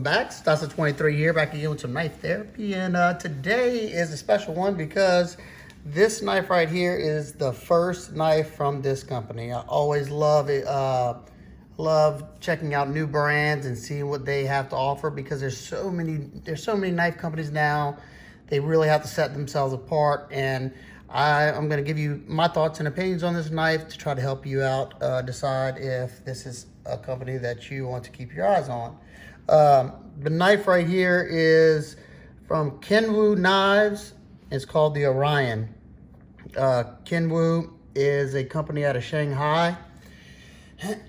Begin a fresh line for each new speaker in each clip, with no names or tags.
back. Stasa23 here, back again with some knife therapy. And today is a special one because this knife right here is the first knife from this company. I always love it. Love checking out new brands and seeing what they have to offer because there's so many knife companies now. They really have to set themselves apart, and I'm going to give you my thoughts and opinions on this knife to try to help you out decide if this is a company that you want to keep your eyes on. The knife right here is from Kunwu Knives. It's called the Orion. Kunwu is a company out of Shanghai.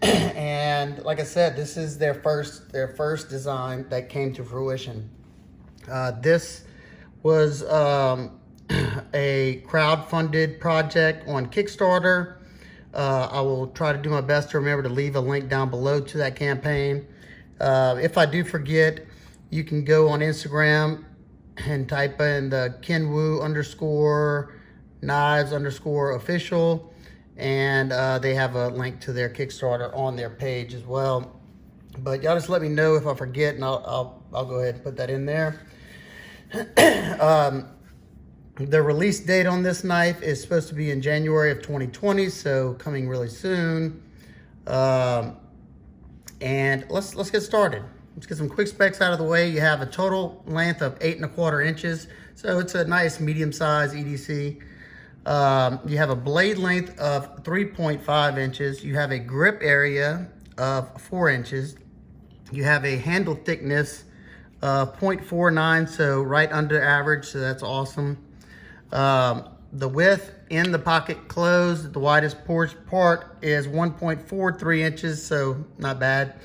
And like I said, this is their first design that came to fruition. This was a crowd-funded project on Kickstarter. I will try to do my best to remember to leave a link down below to that campaign. If I do forget, you can go on Instagram and type in the Kunwu_Knives_official, and they have a link to their Kickstarter on their page as well. But y'all just let me know if I forget, and I'll go ahead and put that in there. The release date on this knife is supposed to be in January of 2020, so coming really soon. And let's get started. Let's get some quick specs out of the way. You have a total length of 8¼ inches, so it's a nice medium-sized EDC. You have a blade length of 3.5 inches. You have a grip area of 4 inches. You have a handle thickness of 0.49, so right under average, so that's awesome. The width in the pocket closed, the widest part is 1.43 inches, so not bad.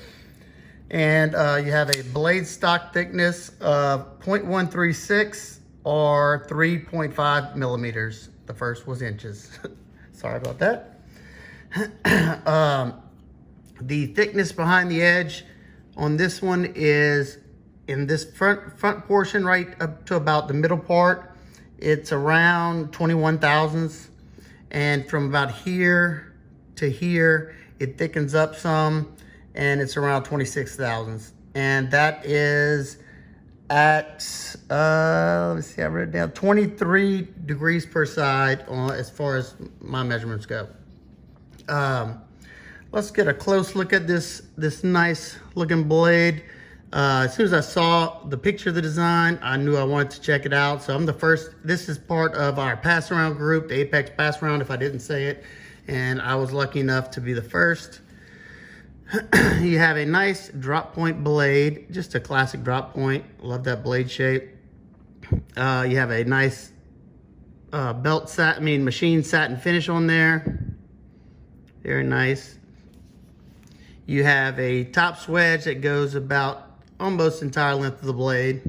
And you have a blade stock thickness of 0.136 or 3.5 millimeters. The first was inches. Sorry about that. The thickness behind the edge on this one is in this front portion right up to about the middle part. It's around 21 thousandths, and from about here to here, it thickens up some, and it's around 26 thousandths. And that is at, let me see, I wrote it down, 23 degrees per side as far as my measurements go. Let's get a close look at this nice looking blade. As soon as I saw the picture of the design, I knew I wanted to check it out. So I'm the first. This is part of our pass around group, the Apex pass around, if I didn't say it. And I was lucky enough to be the first. You have a nice drop point blade, just a classic drop point. Love that blade shape. You have a nice machine satin finish on there. Very nice. You have a top swedge that goes about almost entire length of the blade,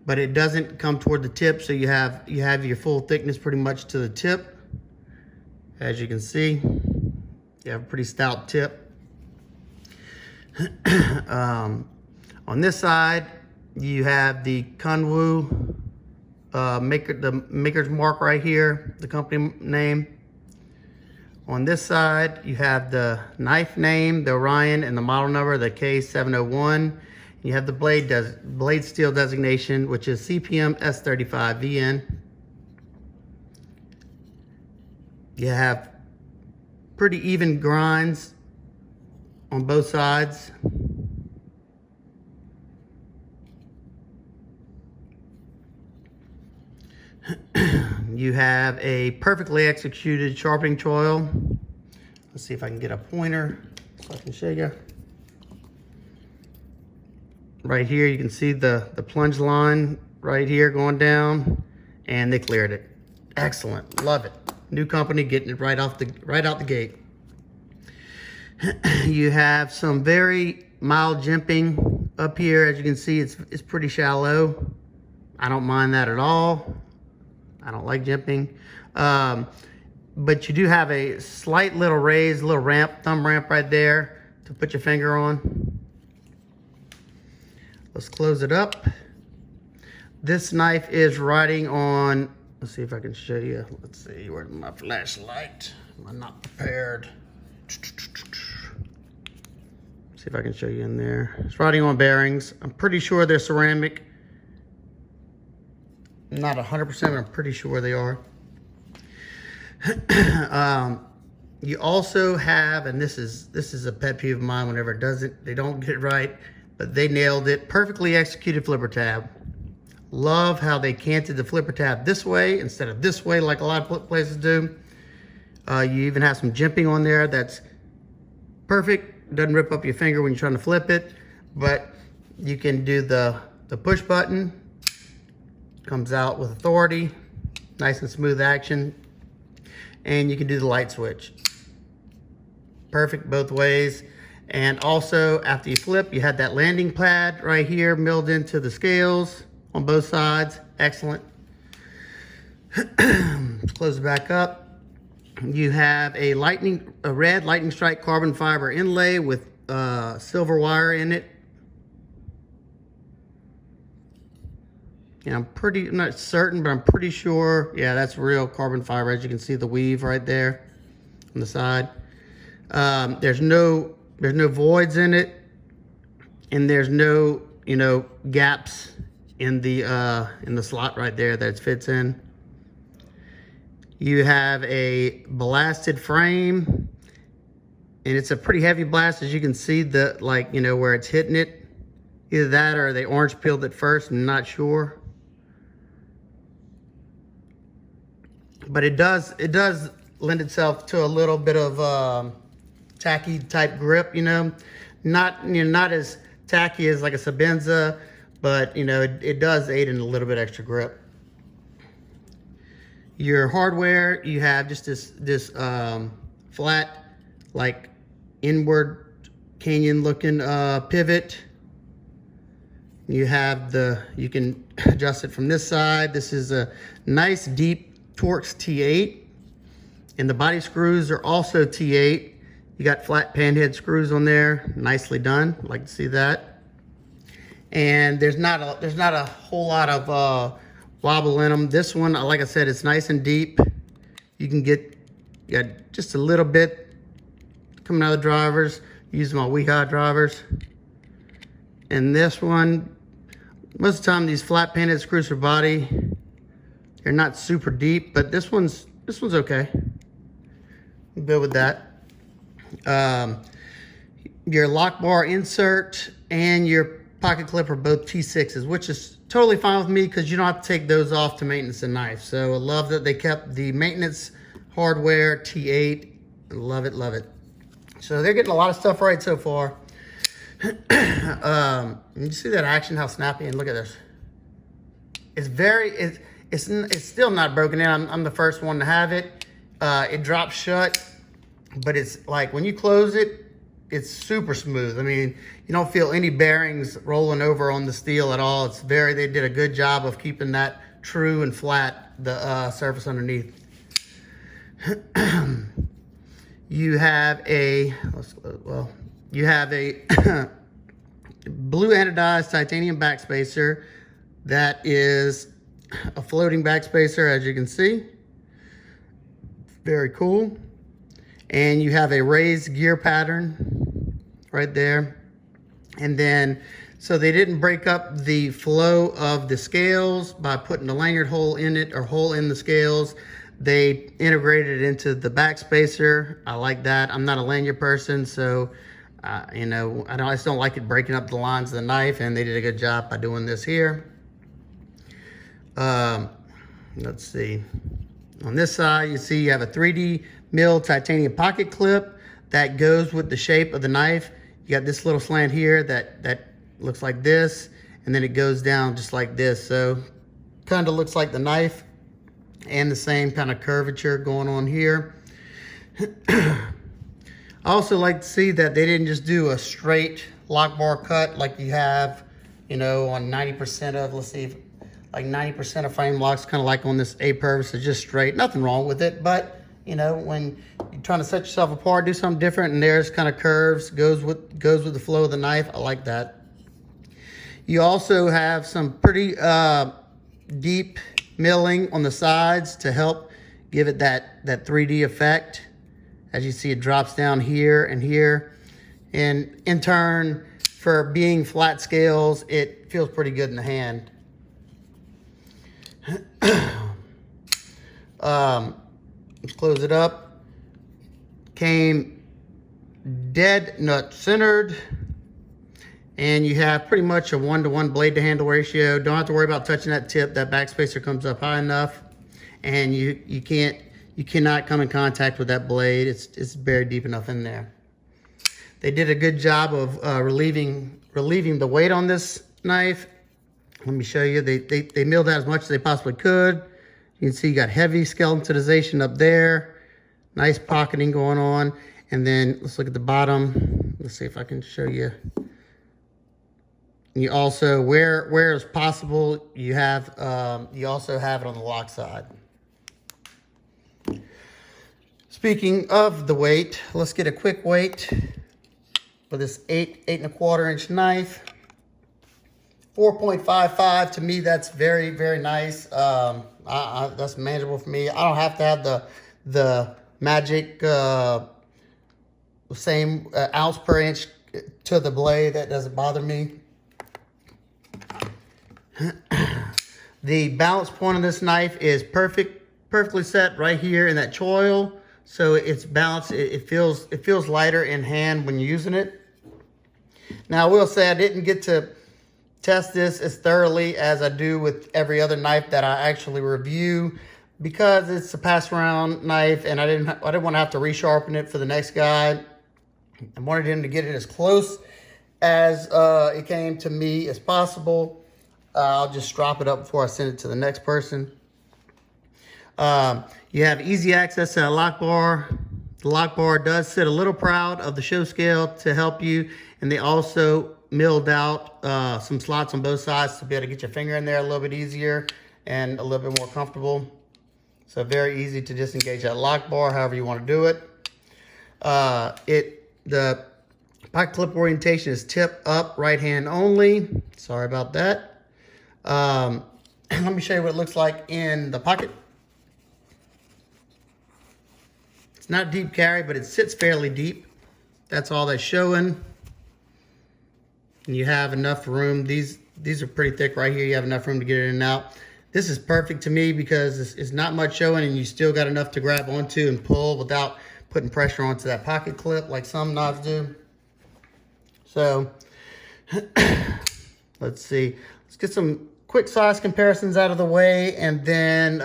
but it doesn't come toward the tip, so you have your full thickness pretty much to the tip. As you can see, you have a pretty stout tip. On this side, you have the Kunwu the maker's mark right here, the company name. On this side, you have the knife name, the Orion, and the model number, the K701. You have the blade steel designation, which is CPM S35VN. You have pretty even grinds on both sides. You have a perfectly executed sharpening choil. Let's see if I can get a pointer so I can show you. Right here, you can see the plunge line right here going down, and they cleared it. Excellent, love it. New company getting it right out the gate. You have some very mild jimping up here. As you can see, it's pretty shallow. I don't mind that at all. I don't like jimping. But you do have a slight little raised little ramp, thumb ramp right there to put your finger on. Let's close it up. This knife is riding on, let's see if I can show you. Let's see, where's my flashlight? Am I not prepared? See if I can show you in there. It's writing on bearings. I'm pretty sure they're ceramic. Not 100%, but I'm pretty sure they are. You also have, and this is a pet peeve of mine whenever it doesn't, they don't get it right, but they nailed it. Perfectly executed flipper tab. Love how they canted the flipper tab this way instead of this way like a lot of places do. You even have some jimping on there that's perfect. Doesn't rip up your finger when you're trying to flip it, but you can do the push button. Comes out with authority, nice and smooth action. And you can do the light switch. Perfect both ways. And also after you flip, you had that landing pad right here milled into the scales on both sides. Excellent. Close it back up. You have a red lightning strike carbon fiber inlay with silver wire in it. And I'm not certain, but I'm pretty sure, yeah, that's real carbon fiber. As you can see the weave right there on the side. There's no voids in it, and there's no, gaps in the slot right there that it fits in. You have a blasted frame, and it's a pretty heavy blast. As you can see, where it's hitting it. Either that or they orange peeled it first, I'm not sure. But it does lend itself to a little bit of tacky type grip, not as tacky as like a Sabenza, but it does aid in a little bit extra grip. Your hardware, you have just this flat, like inward canyon looking pivot. You have you can adjust it from this side. This is a nice deep Torx T8, and the body screws are also T8. You got flat panhead screws on there, nicely done. I'd like to see that. And there's not a whole lot of wobble in them. This one, like I said, it's nice and deep. You got just a little bit coming out of the drivers. Use my Weehaw drivers. And this one, most of the time these flat panhead screws for body, they're not super deep, but this one's okay. I'm good with that. Your lock bar insert and your pocket clip are both T6s, which is totally fine with me because you don't have to take those off to maintenance a knife. So I love that they kept the maintenance hardware T8. Love it, love it. So they're getting a lot of stuff right so far. You see that action, how snappy, and look at this. It's still not broken in. I'm the first one to have it. It drops shut, but it's like when you close it, it's super smooth. I mean, you don't feel any bearings rolling over on the steel at all. They did a good job of keeping that true and flat, the surface underneath. You have a blue anodized titanium backspacer that is a floating backspacer, as you can see. Very cool. And you have a raised gear pattern right there. And then, so they didn't break up the flow of the scales by putting a lanyard hole in it or hole in the scales. They integrated it into the backspacer. I like that. I'm not a lanyard person, so I just don't like it breaking up the lines of the knife, and they did a good job by doing this here. Let's see. On this side, you see you have a 3D mill titanium pocket clip that goes with the shape of the knife. You got this little slant here that looks like this, and then it goes down just like this. So kind of looks like the knife, and the same kind of curvature going on here. I also like to see that they didn't just do a straight lock bar cut like you have, on 90% of, let's see, like 90% of frame locks, kind of like on this A-Purvis, it's just straight. Nothing wrong with it, but when you're trying to set yourself apart, do something different, and there's kind of curves, goes with the flow of the knife. I like that. You also have some pretty deep milling on the sides to help give it that 3D effect. As you see, it drops down here and here. And in turn, for being flat scales, it feels pretty good in the hand. Let's close it up. Came dead nut centered. And you have pretty much a 1-to-1 blade to handle ratio. Don't have to worry about touching that tip. That backspacer comes up high enough. And you cannot come in contact with that blade. It's buried deep enough in there. They did a good job of relieving the weight on this knife. Let me show you. They milled out as much as they possibly could. You can see you got heavy skeletonization up there. Nice pocketing going on. And then let's look at the bottom. Let's see if I can show you. You also, where is possible, you also have it on the lock side. Speaking of the weight, let's get a quick weight for this 8.25 inch knife. 4.55, to me, that's very, very nice. That's manageable for me. I don't have to have the magic same ounce per inch to the blade. That doesn't bother me. The balance point on this knife is perfectly set right here in that choil. So it's balanced. It feels lighter in hand when you're using it. Now I will say I didn't get to test this as thoroughly as I do with every other knife that I actually review, because it's a pass around knife and I didn't want to have to resharpen it for the next guy. I wanted him to get it as close as it came to me as possible. I'll just drop it up before I send it to the next person. You have easy access to a lock bar. The lock bar does sit a little proud of the show scale to help you. And they also milled out some slots on both sides to be able to get your finger in there a little bit easier and a little bit more comfortable. So very easy to disengage that lock bar however you want to do it. The pocket clip orientation is tip up, right hand only. Sorry about that. Let me show you what it looks like in the pocket. It's not deep carry, but it sits fairly deep. That's all that's showing. And you have enough room. These are pretty thick right here. You have enough room to get it in and out. This is perfect to me because it's not much showing and you still got enough to grab onto and pull without putting pressure onto that pocket clip like some knives do. So let's see. Let's get some quick size comparisons out of the way, and then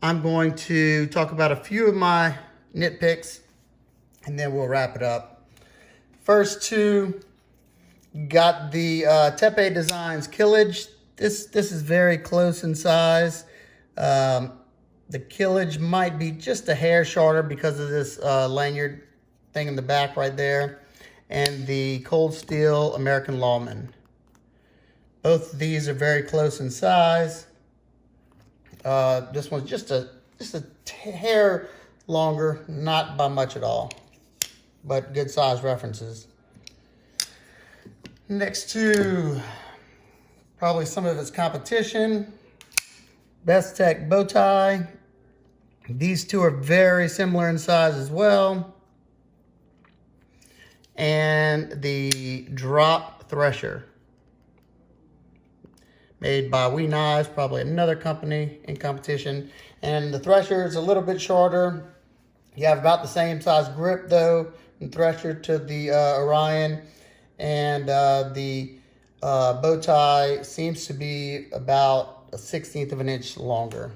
I'm going to talk about a few of my nitpicks, and then we'll wrap it up. First two, got the Tepe Designs Killage. This is very close in size. The Killage might be just a hair shorter because of this lanyard thing in the back right there, and the Cold Steel American Lawman. Both of these are very close in size. This one's just a hair longer, not by much at all, but good size references. Next to probably some of its competition, Best Tech bow tie. These two are very similar in size as well. And the Drop Thresher, made by Kunwu Knives, probably another company in competition. And the Thresher is a little bit shorter. You have about the same size grip though, in Thresher to the Orion. And the bow tie seems to be about 1/16 of an inch longer.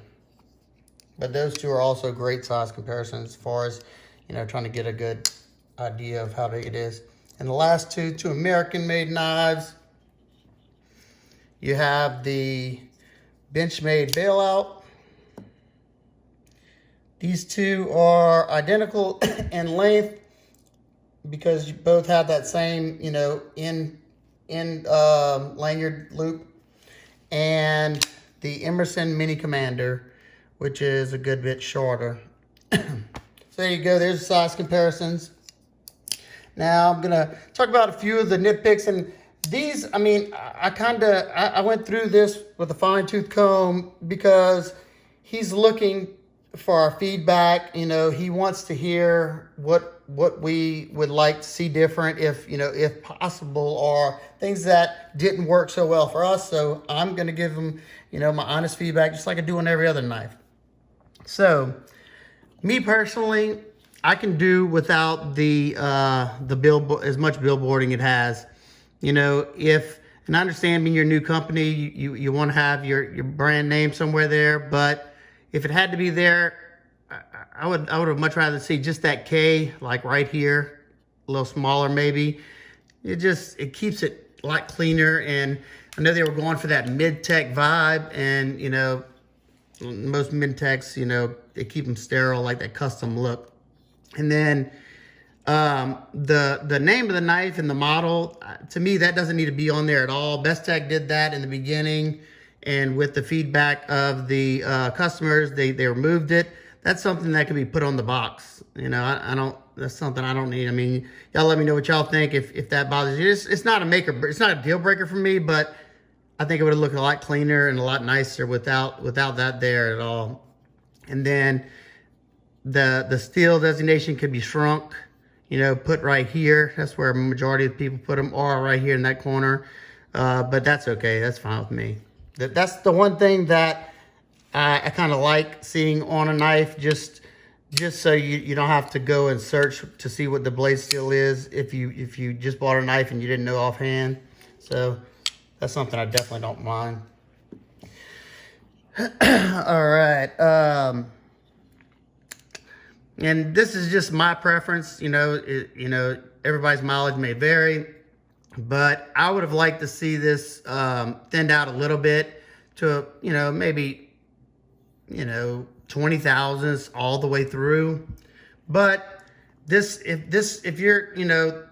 But those two are also great size comparisons as far as, trying to get a good idea of how big it is. And the last two American-made knives. You have the Benchmade Bailout. These two are identical in length because you both have that same, lanyard loop. And the Emerson Mini Commander, which is a good bit shorter. So there you go. There's the size comparisons. Now I'm gonna talk about a few of the nitpicks, and these, I went through this with a fine-tooth comb because he's looking for our feedback. He wants to hear what what we would like to see different, if if possible, or things that didn't work so well for us. So I'm going to give them my honest feedback, just like I do on every other knife. So me personally, I can do without the billboard, as much billboarding it has. And I understand being your new company, you want to have your brand name somewhere there, but if it had to be there, I would have much rather see just that K, like right here, a little smaller maybe. It keeps it a lot cleaner. And I know they were going for that mid-tech vibe, and most mid-techs, they keep them sterile, like that custom look. And then the name of the knife and the model, to me, that doesn't need to be on there at all. Best Tech did that in the beginning, and with the feedback of the customers, they removed it. That's something that can be put on the box. I don't. That's something I don't need. I mean, y'all let me know what y'all think if that bothers you. It's not a deal breaker for me, but I think it would have looked a lot cleaner and a lot nicer without that there at all. And then the steel designation could be shrunk. Put right here. That's where a majority of people put them, or right here in that corner. But that's okay. That's fine with me. That's the one thing that I kind of like seeing on a knife, just so you don't have to go and search to see what the blade steel is if you just bought a knife and you didn't know offhand. So that's something I definitely don't mind. All right. And this is just my preference. Everybody's mileage may vary, but I would have liked to see this thinned out a little bit to maybe 20 thousandths all the way through. But if you're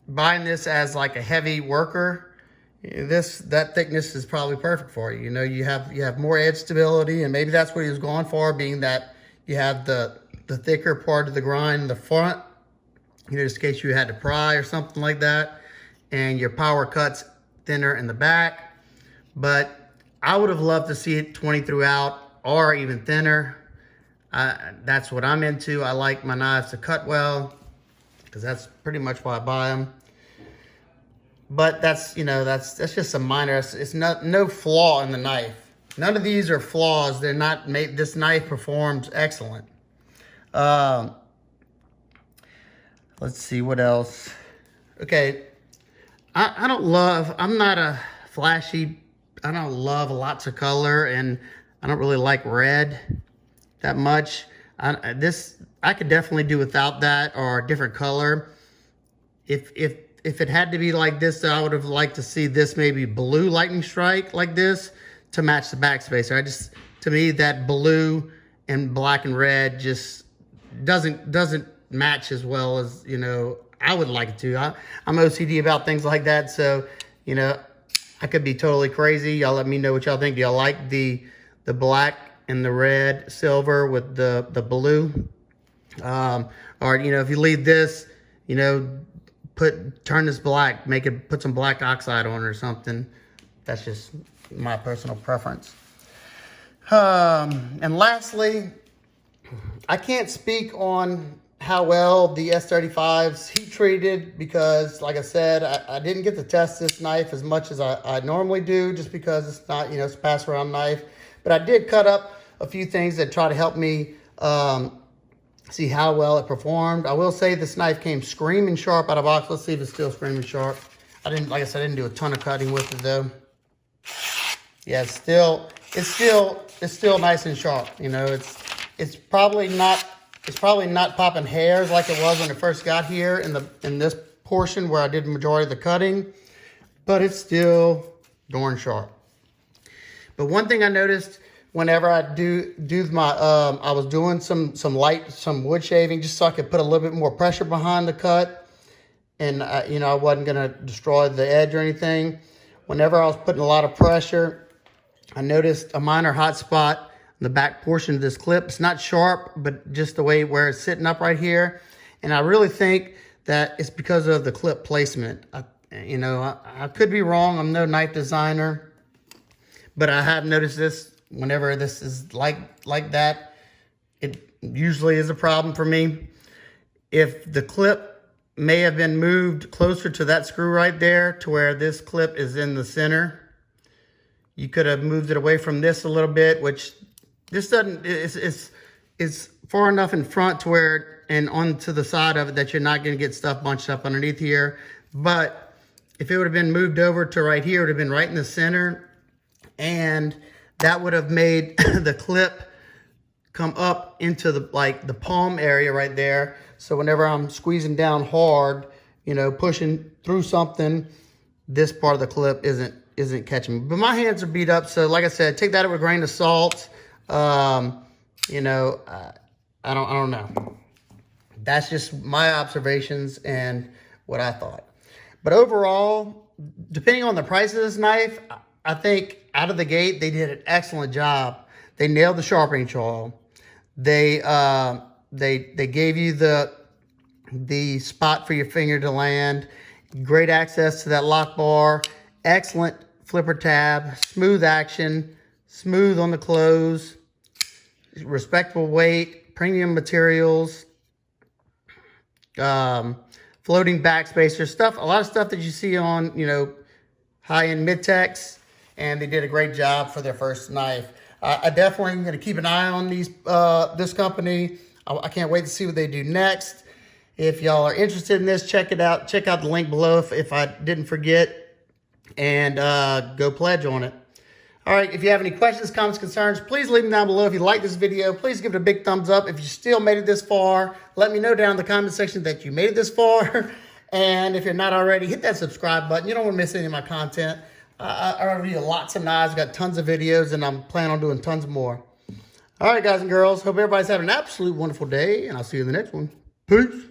buying this as like a heavy worker, that thickness is probably perfect for you. You have more edge stability, and maybe that's what he was going for, being that you have the thicker part of the grind in the front, just in case you had to pry or something like that, and your power cuts thinner in the back. But I would have loved to see it 20 throughout, or even thinner. That's what I'm into. I like my knives to cut well, because that's pretty much why I buy them. But that's just a minor. It's no flaw in the knife. None of these are flaws. They're not made. This knife performs excellent. Let's see what else. Okay, I'm not a flashy. I don't love lots of color, and I don't really like red that much. I could definitely do without that, or a different color. If it had to be like this, I would have liked to see this maybe blue lightning strike like this to match the backspacer. To me, that blue and black and red just doesn't match as well as I would like it to. I'm OCD about things like that, so I could be totally crazy. Y'all let me know what y'all think. Do y'all like the black and the red silver with the blue? Or if you leave this, turn this black, put some black oxide on it or something. That's just my personal preference. And lastly, I can't speak on how well the S35's heat treated, because like I said, I didn't get to test this knife as much as I normally do, just because it's not, it's a pass around knife. But I did cut up a few things that try to help me see how well it performed. I will say this knife came screaming sharp out of box. Let's see if it's still screaming sharp. Like I said, I didn't do a ton of cutting with it though. Yeah, it's still nice and sharp. It's probably not popping hairs like it was when it first got here in this portion where I did the majority of the cutting, but it's still darn sharp. But one thing I noticed whenever I do my, I was doing some wood shaving just so I could put a little bit more pressure behind the cut, and I wasn't gonna destroy the edge or anything. Whenever I was putting a lot of pressure, I noticed a minor hot spot in the back portion of this clip. It's not sharp, but just the way where it's sitting up right here. And I really think that it's because of the clip placement. I could be wrong. I'm no knife designer, but I have noticed this. Whenever this is like that, it usually is a problem for me. if the clip may have been moved closer to that screw right there to where this clip is in the center. You could have moved it away from this a little bit, which this doesn't, it's far enough in front to where, and onto the side of it, that you're not going to get stuff bunched up underneath here. But if it would have been moved over to right here, it would have been right in the center, and that would have made the clip come up into the, like, the palm area right there. So whenever I'm squeezing down hard, you know, pushing through something, this part of the clip isn't catching me. But my hands are beat up, so like I said, take that with a grain of salt. You know, I don't know. That's just my observations and what I thought. But overall, depending on the price of this knife, I think out of the gate they did an excellent job. They nailed the sharpening choil. They gave you the spot for your finger to land. Great access to that lock bar. Excellent flipper tab. Smooth action. Smooth on the close. Respectable weight. Premium materials. Floating backspacer stuff. A lot of stuff that you see on, you know, high-end mid-techs. And they did a great job for their first knife. I definitely am going to keep an eye on this company. I can't wait to see what they do next. If y'all are interested in this, check it out. Check out the link below if I didn't forget. And go pledge on it. All right, if you have any questions, comments, concerns, please leave them down below. If you like this video, please give it a big thumbs up. If you still made it this far, let me know down in the comment section that you made it this far. And if you're not already, hit that subscribe button. You don't want to miss any of my content. I review lots of knives, got tons of videos, and I'm planning on doing tons more. All right, guys and girls, hope everybody's having an absolute wonderful day, and I'll see you in the next one. Peace.